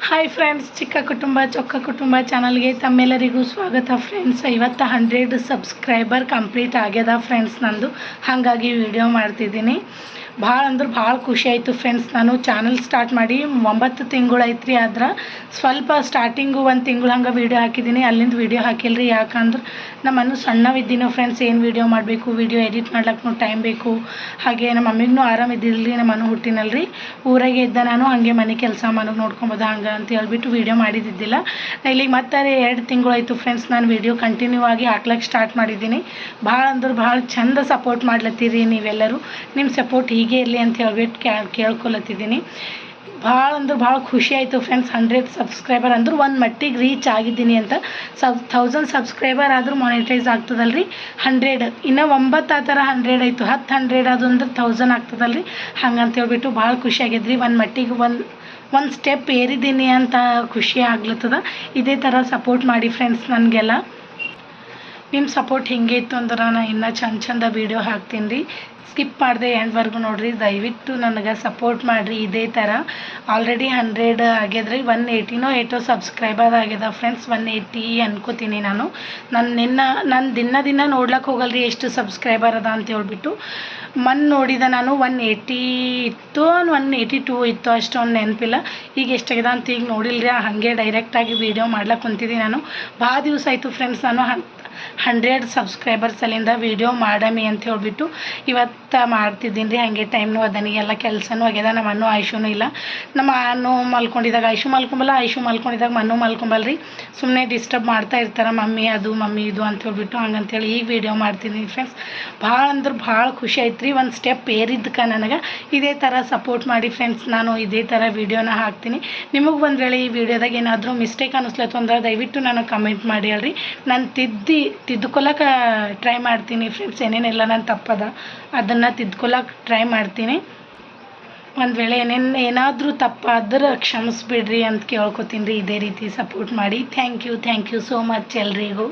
Hi friends, ಚಿಕ್ಕ ಕುಟುಂಬ ಚೊಕ್ಕ ಕುಟುಂಬ ಚಾನಲ್ಗೆ ತಮ್ಮೆಲ್ಲರಿಗೂ ಸ್ವಾಗತ ಫ್ರೆಂಡ್ಸ್. ಇವತ್ತು 100 ಸಬ್ಸ್ಕ್ರೈಬರ್ ಕಂಪ್ಲೀಟ್ ಆಗ್ಯದ ಫ್ರೆಂಡ್ಸ್ ನಂದು. ಹಾಗಾಗಿ ವಿಡಿಯೋ ಮಾಡ್ತಿದ್ದೀನಿ. ಭಾಳ ಅಂದ್ರೆ ಭಾಳ ಖುಷಿ ಆಯಿತು ಫ್ರೆಂಡ್ಸ್. ನಾನು ಚಾನಲ್ ಸ್ಟಾರ್ಟ್ ಮಾಡಿ 9 ತಿಂಗಳಾಯ್ತು ರೀ. ಆದ್ರೆ ಸ್ವಲ್ಪ ಸ್ಟಾರ್ಟಿಂಗು 1 ತಿಂಗಳು ಹಂಗೆ ವೀಡಿಯೋ ಹಾಕಿದ್ದೀನಿ. ಅಲ್ಲಿಂದ ವೀಡಿಯೋ ಹಾಕಿಲ್ಲ ರೀ. ಯಾಕಂದ್ರೆ ನಮ್ಮನ್ನು ಸಣ್ಣವಿದ್ದೀನೋ ಫ್ರೆಂಡ್ಸ್, ಏನು ವೀಡಿಯೋ ಮಾಡಬೇಕು, ವೀಡಿಯೋ ಎಡಿಟ್ ಮಾಡ್ಲಿಕ್ಕೂ ಟೈಮ್ ಬೇಕು. ಹಾಗೆ ನಮ್ಮ ಮಮ್ಮಿಗೂ ಆರಾಮಿದ್ದಿಲ್ಲ ರೀ. ನಮ್ಮ ಮನೆ ಹುಟ್ಟಿನಲ್ರಿ, ಊರಾಗೆ ಇದ್ದ ನಾನು. ಹಾಗೆ ಮನೆ ಕೆಲಸ ಮನೆಗೆ ನೋಡ್ಕೊಬೋದು ಹಂಗೆ ಅಂತ ಹೇಳ್ಬಿಟ್ಟು ವೀಡಿಯೋ ಮಾಡಿದ್ದಿದ್ದಿಲ್ಲ. ಇಲ್ಲಿಗೆ ಮತ್ತೆ 2 ತಿಂಗಳಾಯಿತು ಫ್ರೆಂಡ್ಸ್ ನಾನು ವೀಡಿಯೋ ಕಂಟಿನ್ಯೂ ಆಗಿ ಹಾಕ್ಲಿಕ್ಕೆ ಸ್ಟಾರ್ಟ್ ಮಾಡಿದ್ದೀನಿ. ಭಾಳ ಅಂದ್ರೆ ಭಾಳ ಚಂದ ಸಪೋರ್ಟ್ ಮಾಡ್ಲತ್ತೀರಿ ನೀವೆಲ್ಲರೂ. ನಿಮ್ಮ ಸಪೋರ್ಟ್ ಹೀಗೆ ಇರಲಿ ಅಂತ ಹೇಳ್ಬಿಟ್ಟು ಕೇಳ್ಕೊಳತ್ತಿದ್ದೀನಿ. ಭಾಳ ಅಂದ್ರೆ ಭಾಳ ಖುಷಿ ಆಯಿತು ಫ್ರೆಂಡ್ಸ್. 100 ಸಬ್ಸ್ಕ್ರೈಬರ್ ಅಂದ್ರೆ ಒಂದು ಮಟ್ಟಿಗೆ ರೀಚ್ ಆಗಿದ್ದೀನಿ ಅಂತ. 1000 ಸಬ್ಸ್ಕ್ರೈಬರ್ ಆದರೂ ಮಾನಿಟೈಸ್ ಆಗ್ತದಲ್ರಿ. 100 ಇನ್ನೂ 9 ಆ ಥರ 100 ಆಯಿತು. 100 ಅದು ಅಂದ್ರೆ 1000 ಆಗ್ತದಲ್ರಿ. ಹಂಗಂತ ಹೇಳ್ಬಿಟ್ಟು ಭಾಳ ಖುಷಿ ಆಗಿದ್ರಿ. ಒಂದು ಮಟ್ಟಿಗೆ ಒಂದು ಸ್ಟೆಪ್ ಏರಿದ್ದೀನಿ ಅಂತ ಖುಷಿ ಆಗ್ಲತ್ತದ. ಇದೇ ಥರ ಸಪೋರ್ಟ್ ಮಾಡಿ ಫ್ರೆಂಡ್ಸ್ ನನಗೆಲ್ಲ. ನಿಮ್ಮ ಸಪೋರ್ಟ್ ಹಿಂಗೆ ಇತ್ತು ಅಂದ್ರೆ ನಾನು ಇನ್ನೂ ಚಂದ ವೀಡಿಯೋ ಹಾಕ್ತೀನಿ ರೀ. ಸ್ಕಿಪ್ ಮಾಡಿದೆ ಎಂಡ್ವರೆಗೂ ನೋಡಿರಿ. ದಯವಿಟ್ಟು ನನಗೆ ಸಪೋರ್ಟ್ ಮಾಡಿರಿ ಇದೇ ಥರ. ಆಲ್ರೆಡಿ 100 ಆಗ್ಯದ್ರಿ. 180 ಸಬ್ಸ್ಕ್ರೈಬರ್ ಆಗ್ಯದ ಫ್ರೆಂಡ್ಸ್. 180 ಅನ್ಕೋತೀನಿ ನಾನು. ನಾನು ದಿನ ನೋಡ್ಲಿಕ್ಕೆ ಹೋಗಲ್ರಿ ಎಷ್ಟು ಸಬ್ಸ್ಕ್ರೈಬರ್ ಅದ ಅಂತ ಹೇಳ್ಬಿಟ್ಟು. ನೋಡಿದ ನಾನು 180 ಇತ್ತು, 182 ಇತ್ತು, ಅಷ್ಟೊಂದು ನೆನಪಿಲ್ಲ. ಈಗ ಎಷ್ಟಾಗ್ಯದ ಅಂತ ಈಗ ನೋಡಿಲ್ರಿ. ಹಾಗೆ ಡೈರೆಕ್ಟಾಗಿ ವೀಡಿಯೋ ಮಾಡ್ಲಿಕ್ಕೆ ಕುಂತಿದ್ದೀನಿ ನಾನು. ಭಾಳ ದಿವಸ ಆಯಿತು ಫ್ರೆಂಡ್ಸ್ ನಾನು 100 ಸಬ್ಸ್ಕ್ರೈಬರ್ಸ್ ಅಲ್ಲಿಂದ ವೀಡಿಯೋ ಮಾಡಮಿ ಅಂತ ಹೇಳ್ಬಿಟ್ಟು ಇವತ್ತು ಮಾಡ್ತಿದ್ದೀನಿ ರೀ. ಹಾಗೆ ಟೈಮ್ನು ಅದನಿ, ಎಲ್ಲ ಕೆಲಸನೂ ಆಗ್ಯದ. ನಮ್ಮ ಅಣ್ಣು ಆಯುಷನೂ ಇಲ್ಲ. ನಮ್ಮ ಅಣ್ಣು ಮಲ್ಕೊಂಡಿದ್ದಾಗ ಆಯುಷು ಮಲ್ಕೊಂಬಲ್ಲ, ಆಯುಷು ಮಲ್ಕೊಂಡಿದ್ದಾಗ ಮಣ್ಣು ಮಲ್ಕೊಂಬಲ್ರಿ. ಸುಮ್ಮನೆ ಡಿಸ್ಟರ್ಬ್ ಮಾಡ್ತಾ ಇರ್ತಾರೆ ಮಮ್ಮಿ ಇದು ಅಂತ ಹೇಳ್ಬಿಟ್ಟು. ಹಂಗಂತೇಳಿ ಈಗ ವೀಡಿಯೋ ಮಾಡ್ತಿದ್ದೀನಿ ಫ್ರೆಂಡ್ಸ್. ಭಾಳ ಅಂದ್ರೆ ಭಾಳ ಖುಷಿ ಆಯ್ತು ರೀ. ಒಂದು ಸ್ಟೆಪ್ ಏರಿದ್ದಕ್ಕೆ ನನಗೆ ಇದೇ ಥರ ಸಪೋರ್ಟ್ ಮಾಡಿ ಫ್ರೆಂಡ್ಸ್. ನಾನು ಇದೇ ಥರ ವೀಡಿಯೋನ ಹಾಕ್ತೀನಿ. ನಿಮಗೆ ಒಂದು ವೇಳೆ ಈ ವಿಡಿಯೋದಾಗ ಏನಾದರೂ ಮಿಸ್ಟೇಕ್ ಅನ್ನಿಸ್ಲತ್ತು ಅಂದ್ರೆ ದಯವಿಟ್ಟು ನನಗೆ ಕಮೆಂಟ್ ಮಾಡಿ ಹೇಳ್ರಿ. ನಾನು ತಿದ್ದುಕೊಳಕ್ಕೆ ಟ್ರೈ ಮಾಡ್ತೀನಿ ಫ್ರೆಂಡ್ಸ್. ಏನೇನೆಲ್ಲ ನಾನು ತಪ್ಪದ ಅದನ್ನು ತಿದ್ದುಕೊಳಕ್ಕೆ ಟ್ರೈ ಮಾಡ್ತೀನಿ. ಒಂದು ವೇಳೆ ಏನಾದರೂ ತಪ್ಪಾದ್ರೆ ಕ್ಷಮಿಸ್ಬಿಡ್ರಿ ಅಂತ ಕೇಳ್ಕೊತೀನಿ ರೀ. ಇದೇ ರೀತಿ ಸಪೋರ್ಟ್ ಮಾಡಿ. ಥ್ಯಾಂಕ್ ಯು ಸೋ ಮಚ್ ಎಲ್ರಿಗೂ.